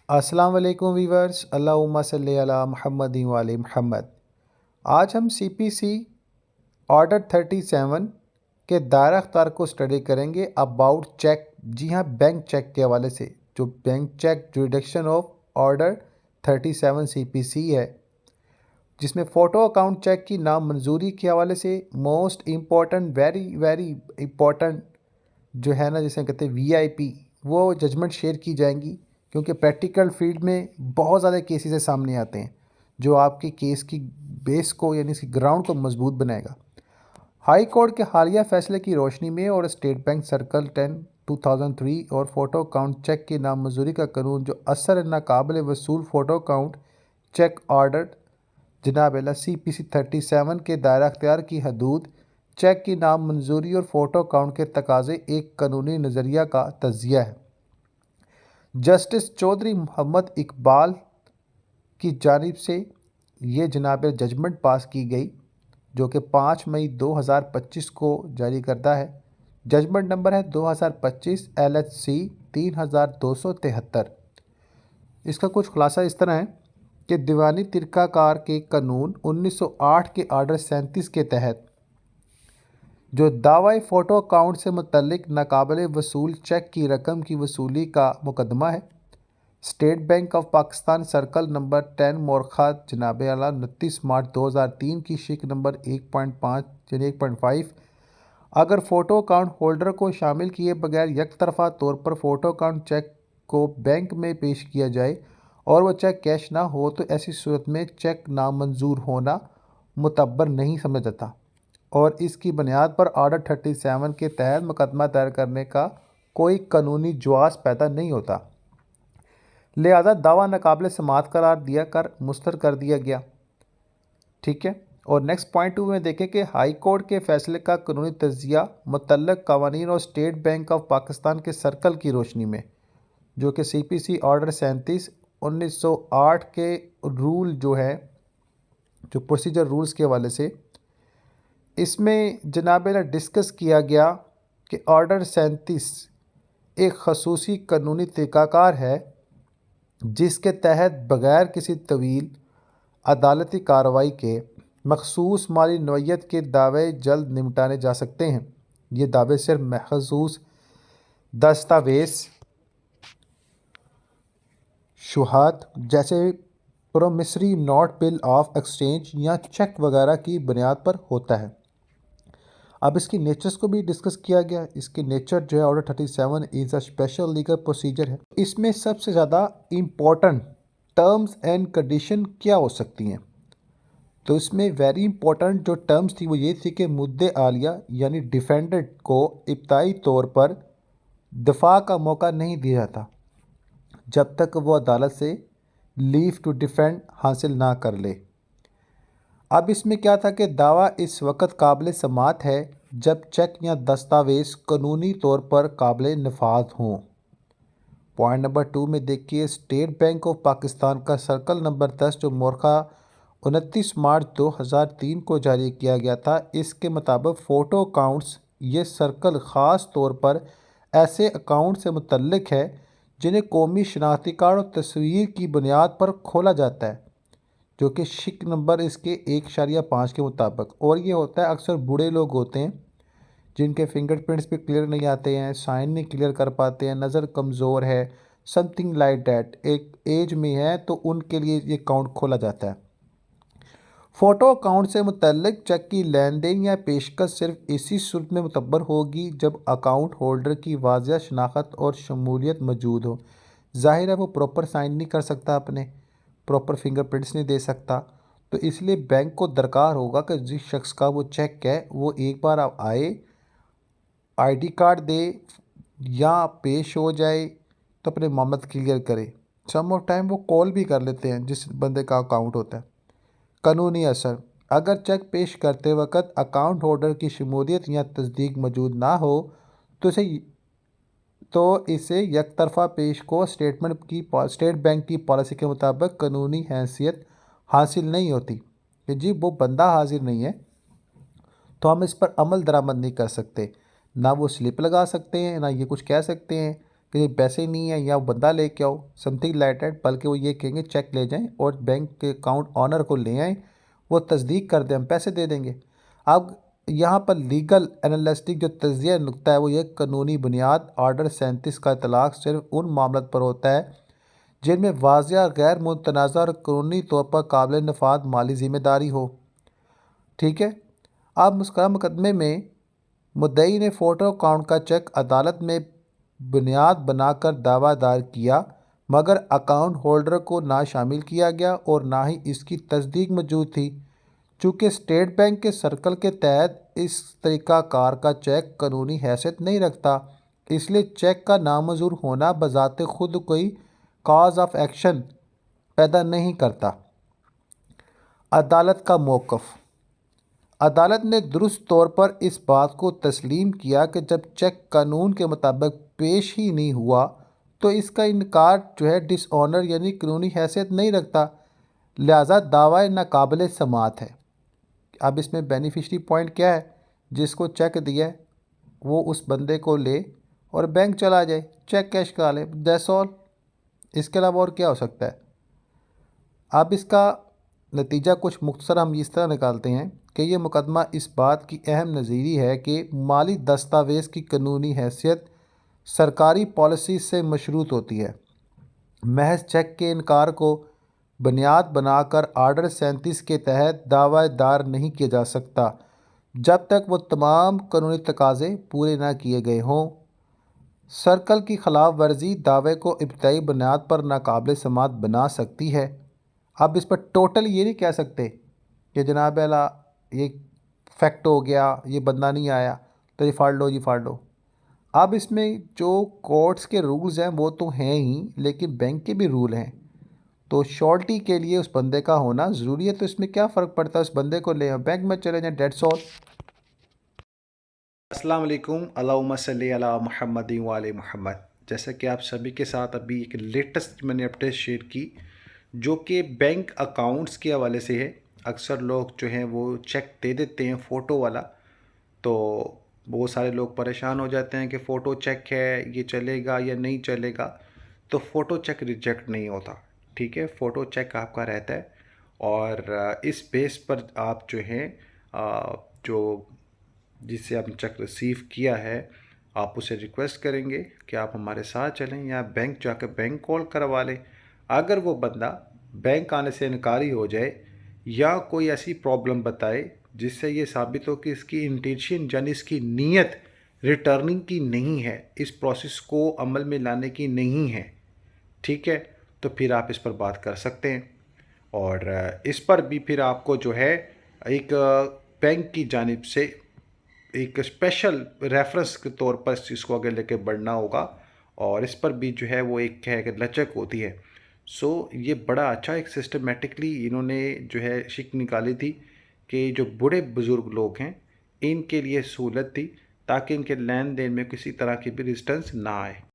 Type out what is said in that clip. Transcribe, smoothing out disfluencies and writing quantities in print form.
अस्सलाम वालेकुम वीवर्स, अल्लाहुम्मा सल्ली अला मुहम्मद व आले मुहम्मद। आज हम CPC ऑर्डर 37 के दायरा अख्तियार को स्टडी करेंगे अबाउट चेक। जी हाँ, बैंक चेक के हवाले से जो bank cheque jurisdiction of order 37 CPC है, जिसमें फ़ोटो अकाउंट चेक की नामंजूरी के हवाले से most important very very important जो है ना, जिसे कहते हैं VIP, वो जजमेंट शेयर की जाएंगी। क्योंकि प्रैक्टिकल फील्ड में बहुत ज़्यादा केसेस सामने आते हैं जो आपके केस की बेस को यानी इसकी ग्राउंड को मजबूत बनाएगा। हाई कोर्ट के हालिया फैसले की रोशनी में और स्टेट बैंक सर्कल 10 2003 और फ़ोटो अकाउंट चेक की नामंजूरी का कानून जो असर नाकाबिल वसूल फ़ोटो अकाउंट चेक ऑर्डर जनाब CPC 37 के दायरा अख्तियार की हदूद, चेक की नामंजूरी और फ़ोटो अकाउंट के तकाजे एक कानूनी नज़रिया का तजिया है। जस्टिस चौधरी मोहम्मद इकबाल की जानिब से ये जनाब जजमेंट पास की गई, जो कि 5 मई 2025 को जारी करता है। जजमेंट नंबर है 2025 LHC 3273। इसका कुछ खुलासा इस तरह है कि दीवानी तिरकाकार के कानून 1908 के आर्डर 37 के तहत जो दावा फ़ोटो अकाउंट से मुतल्लिक नाकाबिल वसूल चेक की रकम की वसूली का मुकदमा है। State bank of Pakistan circle number 10 मोरखा जनाब आला 29 मार्च 2003 की शिक नंबर 1.5 यानी 1.5 अगर फ़ोटो अकाउंट होल्डर को शामिल किए बगैर यकतरफ़ा तौर पर फ़ोटो अकाउंट चेक को बैंक में पेश किया जाए और वह चेक कैश ना हो, तो ऐसी सूरत में चेक नामंजूर होना मुतबर नहीं समझा जाता और इसकी बुनियाद पर ऑर्डर 37 के तहत मुकदमा दायर करने का कोई कानूनी जवाज़ पैदा नहीं होता। लिहाजा दावा नाकाबिल समाअत करार दिया कर मुस्तरद कर दिया गया। ठीक है। और नेक्स्ट पॉइंट 2 में देखें कि हाई कोर्ट के फैसले का कानूनी तजिया मुतल्लक कवानीन और स्टेट बैंक ऑफ पाकिस्तान के सर्कल की रोशनी में, जो कि CPC ऑर्डर 37 1908 के रूल जो है, जो प्रोसीजर रूल्स के हवाले से, इसमें जनाब डिस्कस किया गया कि ऑर्डर 37 एक खसूसी कानूनी तरीक़ाकार है जिसके तहत बग़ैर किसी तवील अदालती कार्रवाई के मखसूस माली नौइयत के दावे जल्द निपटाने जा सकते हैं। ये दावे सिर्फ मखसूस दस्तावेज़ शुहाद जैसे promissory note bill of exchange या चेक वगैरह की बुनियाद पर होता है। अब इसकी नेचर्स को भी डिस्कस किया गया। इसके नेचर जो है order 37 is a special legal procedure है। इसमें सबसे ज़्यादा इम्पोर्टेंट टर्म्स एंड कंडीशन क्या हो सकती हैं, तो इसमें वेरी इंपॉर्टेंट जो टर्म्स थी वो ये थी कि मुद्दे आलिया यानी डिफेंडेंट को इब्तदाई तौर पर दफा का मौका नहीं दिया जाता जब तक वो अदालत से लीव टू डिफेंड हासिल ना कर ले। अब इसमें क्या था कि दावा इस वक्त काबिल समाअत है जब चेक या दस्तावेज़ कानूनी तौर पर काबिल नफाज हों। पॉइंट नंबर 2 में देखिए, स्टेट बैंक ऑफ पाकिस्तान का सर्कल नंबर 10 जो मोरखा 29 मार्च 2003 को जारी किया गया था, इसके मुताबिक फ़ोटो अकाउंट्स ये सर्कल ख़ास तौर पर ऐसे अकाउंट से मुतल्लिक है जिन्हें कौमी शनाख्ती कार्ड और तस्वीर की बुनियाद पर खोला जाता है, जो कि शिक नंबर इसके 1.5 के मुताबिक। और ये होता है अक्सर बूढ़े लोग होते हैं जिनके फिंगरप्रिंट्स भी क्लियर नहीं आते हैं, साइन नहीं क्लियर कर पाते हैं, नज़र कमज़ोर है, समथिंग लाइक डैट, एक एज में है, तो उनके लिए ये अकाउंट खोला जाता है। फ़ोटो अकाउंट से मुतल्लिक चेक की लेन देन या पेशकश सिर्फ इसी सूरत में मुतबर होगी जब अकाउंट होल्डर की वाज़िया शनाख्त और शमूलियत मौजूद हो। ज़ाहिर है वो प्रॉपर साइन नहीं कर सकता, अपने प्रॉपर फिंगरप्रिंट्स नहीं दे सकता, तो इसलिए बैंक को दरकार होगा कि जिस शख्स का वो चेक है वो एक बार आप आए, ID कार्ड दे या पेश हो जाए तो अपने मामला क्लियर करे। सम ऑफ टाइम वो कॉल भी कर लेते हैं जिस बंदे का अकाउंट होता है। कानूनी असर, अगर चेक पेश करते वक्त अकाउंट होल्डर की शमूलियत या तस्दीक मौजूद ना हो तो इसे यकतरफ़ा पेश को स्टेट बैंक की पॉलिसी के मुताबिक कानूनी हैसियत हासिल नहीं होती कि जी वो बंदा हाजिर नहीं है तो हम इस पर अमल दरामद नहीं कर सकते, ना वो स्लिप लगा सकते हैं, ना ये कुछ कह सकते हैं کہ یہ پیسے نہیں ہیں یا وہ بندہ لے کے آؤ سمتھنگ لائک دیٹ، بلکہ وہ یہ کہیں گے چیک لے جائیں اور بینک کے اکاؤنٹ آنر کو لے آئیں، وہ تصدیق کر دیں، ہم پیسے دے دیں گے۔ اب یہاں پر لیگل انالسٹک جو تجزیہ نکتہ ہے وہ یہ قانونی بنیاد آرڈر 37 کا اطلاق صرف ان معاملات پر ہوتا ہے جن میں واضح غیر متنازع اور قانونی طور پر قابل نفاذ مالی ذمہ داری ہو۔ ٹھیک ہے، اب مسکرہ مقدمے میں مدعی نے فوٹو اکاؤنٹ کا چیک عدالت میں بنیاد بنا کر دعویٰ دائر کیا، مگر اکاؤنٹ ہولڈر کو نہ شامل کیا گیا اور نہ ہی اس کی تصدیق موجود تھی۔ چونکہ اسٹیٹ بینک کے سرکل کے تحت اس طریقہ کار کا چیک قانونی حیثیت نہیں رکھتا، اس لیے چیک کا نامنظور ہونا بذات خود کوئی کاز آف ایکشن پیدا نہیں کرتا۔ عدالت کا موقف۔ عدالت نے درست طور پر اس بات کو تسلیم کیا کہ جب چیک قانون کے مطابق پیش ہی نہیں ہوا تو اس کا انکار ڈس آنر یعنی قانونی حیثیت نہیں رکھتا، لہذا دعویٰ ناقابل سماعت ہے۔ اب اس میں بینیفیشری پوائنٹ کیا ہے؟ جس کو چیک دیا ہے وہ اس بندے کو لے اور بینک چلا جائے، چیک کیش کرا لے، دیٹس آل۔ اس کے علاوہ اور کیا ہو سکتا ہے؟ اب اس کا نتیجہ کچھ مختصر ہم اس طرح نکالتے ہیں کہ یہ مقدمہ اس بات کی اہم نظیری ہے کہ مالی دستاویز کی قانونی حیثیت سرکاری پالیسی سے مشروط ہوتی ہے۔ محض چیک کے انکار کو بنیاد بنا کر آرڈر 37 کے تحت دعوی دار نہیں کیا جا سکتا جب تک وہ تمام قانونی تقاضے پورے نہ کیے گئے ہوں۔ سرکل کی خلاف ورزی دعوے کو ابتدائی بنیاد پر ناقابل سماعت بنا سکتی ہے۔ اب اس پر ٹوٹل یہ نہیں کہہ سکتے کہ جناب اعلیٰ یہ فیکٹ ہو گیا، یہ بندہ نہیں آیا تو یہ پھاڑ لو، یہ پھاڑ لو۔ اب اس میں جو کورٹس کے رولز ہیں وہ تو ہیں ہی، لیکن بینک کے بھی رول ہیں، تو شورٹی کے لیے اس بندے کا ہونا ضروری ہے۔ تو اس میں کیا فرق پڑتا ہے؟ اس بندے کو لے بینک میں چلے جائیں، دیٹس آل۔ السلام علیکم، اللہم صلی علی محمد وعلی محمد۔ جیسا کہ آپ سبھی کے ساتھ ابھی ایک لیٹسٹ میں نے اپڈیٹ شیئر کی جو کہ بینک اکاؤنٹس کے حوالے سے ہے۔ اکثر لوگ جو ہیں وہ چیک دے دیتے ہیں فوٹو والا، تو بہت سارے لوگ پریشان ہو جاتے ہیں کہ فوٹو چیک ہے، یہ چلے گا یا نہیں چلے گا۔ تو فوٹو چیک ریجیکٹ نہیں ہوتا، ٹھیک ہے، فوٹو چیک آپ کا رہتا ہے، اور اس بیس پر آپ جو ہیں جو جس سے آپ نے چیک ریسیو کیا ہے آپ اسے ریکویسٹ کریں گے کہ آپ ہمارے ساتھ چلیں یا بینک جا کے بینک کال کروا لیں۔ اگر وہ بندہ بینک آنے سے انکاری ہو جائے یا کوئی ایسی پرابلم بتائے جس سے یہ ثابت ہو کہ اس کی انٹینشن یعنی اس کی نیت ریٹرننگ کی نہیں ہے، اس پروسیس کو عمل میں لانے کی نہیں ہے، ٹھیک ہے، تو پھر آپ اس پر بات کر سکتے ہیں۔ اور اس پر بھی پھر آپ کو جو ہے ایک بینک کی جانب سے ایک اسپیشل ریفرنس کے طور پر اس چیز کو آگے لے کے بڑھنا ہوگا، اور اس پر بھی جو ہے وہ ایک ہے کہ لچک ہوتی ہے۔ سو یہ بڑا اچھا ایک سسٹمیٹکلی انہوں نے جو ہے شک نکالی تھی کہ جو بڑے بزرگ لوگ ہیں ان کے لیے سہولت تھی تاکہ ان کے لین دین میں کسی طرح کی بھی ریزسٹنس نہ آئے۔